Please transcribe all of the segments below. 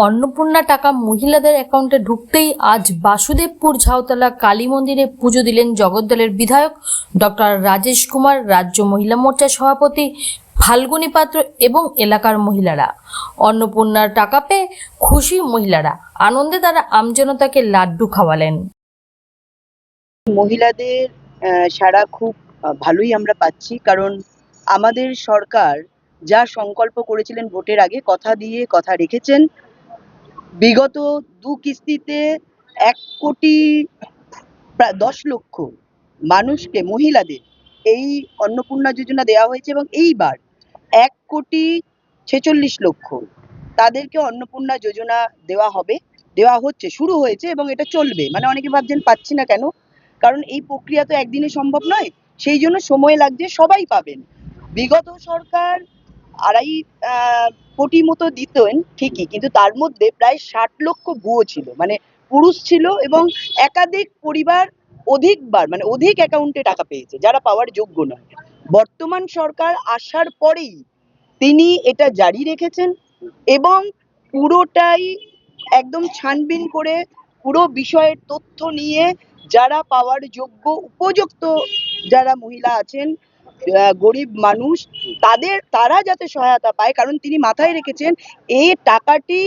অন্নপূর্ণা টাকা মহিলাদের অ্যাকাউন্টে ঢুকতেই আজ বাসুদেবপুর ঝাউতলা কালী মন্দিরে পুজো দিলেন জগদ্দলের বিধায়ক ডক্টর রাজেশ কুমার, রাজ্য মহিলা মোর্চার সভাপতি ফাল্গুনী পাত্র এবং এলাকার মহিলারা। অন্নপূর্ণার টাকা পেয়ে খুশি মহিলারা, আনন্দে তারা আমজনতাকে লাড্ডু খাওয়ালেন। মহিলাদের সাড়া খুব ভালোই আমরা পাচ্ছি, কারণ আমাদের সরকার যা সংকল্প করেছিলেন ভোটের আগে, কথা দিয়ে কথা রেখেছেন। বিগত 2 কিস্তিতে 1 কোটি প্রায় 10 লক্ষ মানুষকে, মহিলাদের এই অন্নপূর্ণা যোজনা দেওয়া হয়েছে এবং এইবার 1,46 লক্ষ তাদেরকে অন্নপূর্ণা যোজনা দেওয়া হবে, দেওয়া হচ্ছে, শুরু হয়েছে এবং এটা চলবে। মানে অনেকে ভাবছেন পাচ্ছি না কেন, কারণ এই প্রক্রিয়া তো একদিনে সম্ভব নয়, সেই জন্য সময় লাগছে। সবাই পাবেন। বিগত সরকার 2.5 কোটি মতো দিতেন ঠিকই, কিন্তু তার মধ্যে প্রায় 60 লক্ষ ভুয়ো ছিল, মানে পুরুষ ছিল, এবং একাধিক পরিবার অধিকবার, মানে অধিক অ্যাকাউন্টে টাকা পেয়েছে যারা পাওয়ার যোগ্য নয়। বর্তমান সরকার আসার পরেই তিনি এটা জারি রেখেছেন এবং পুরোটাই একদম ছানবিন করে পুরো বিষয়ের তথ্য নিয়ে যারা পাওয়ার যোগ্য, উপযুক্ত যারা মহিলা আছেন, গরিব মানুষ, তারা যাতে সহায়তা পায়। কারণ তিনি মাথায় রেখেছেন এই টাকাটি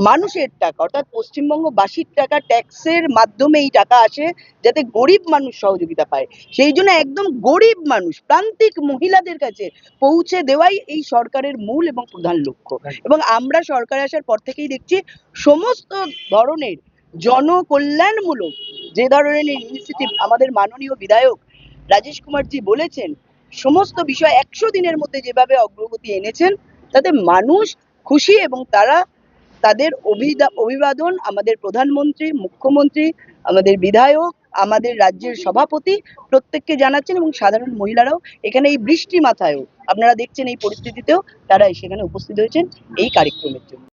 মানুষের টাকা, অর্থাৎ পশ্চিমবঙ্গবাসীর টাকা, ট্যাক্সের মাধ্যমে এই টাকা আসে, যাতে গরিব মানুষ সহযোগিতা পায়। সেই জন্য একদম গরিব মানুষ, প্রান্তিক মহিলাদের কাছে পৌঁছে দেওয়াই এই সরকারের মূল এবং প্রধান লক্ষ্য। এবং আমরা সরকারে আসার পর থেকেই দেখছি সমস্ত ধরনের জনকল্যাণমূলক যে ধরনের ইনিশিয়েটিভ আমাদের মাননীয় বিধায়ক রাজেশ কুমারজি বলেছেন, সমস্ত বিষয় 100 দিনের মধ্যে যেভাবে অগ্রগতি এনেছেন, তাতে মানুষ খুশি এবং তারা তাদের অভিবাদন আমাদের প্রধানমন্ত্রী, মুখ্যমন্ত্রী, আমাদের বিধায়ক, আমাদের রাজ্যের সভাপতি প্রত্যেককে জানাচ্ছেন। এবং সাধারণ মহিলারাও এখানে এই বৃষ্টি মাথায়ও, আপনারা দেখছেন এই পরিস্থিতিতেও তারা সেখানে উপস্থিত হয়েছেন এই কার্যক্রমের জন্য।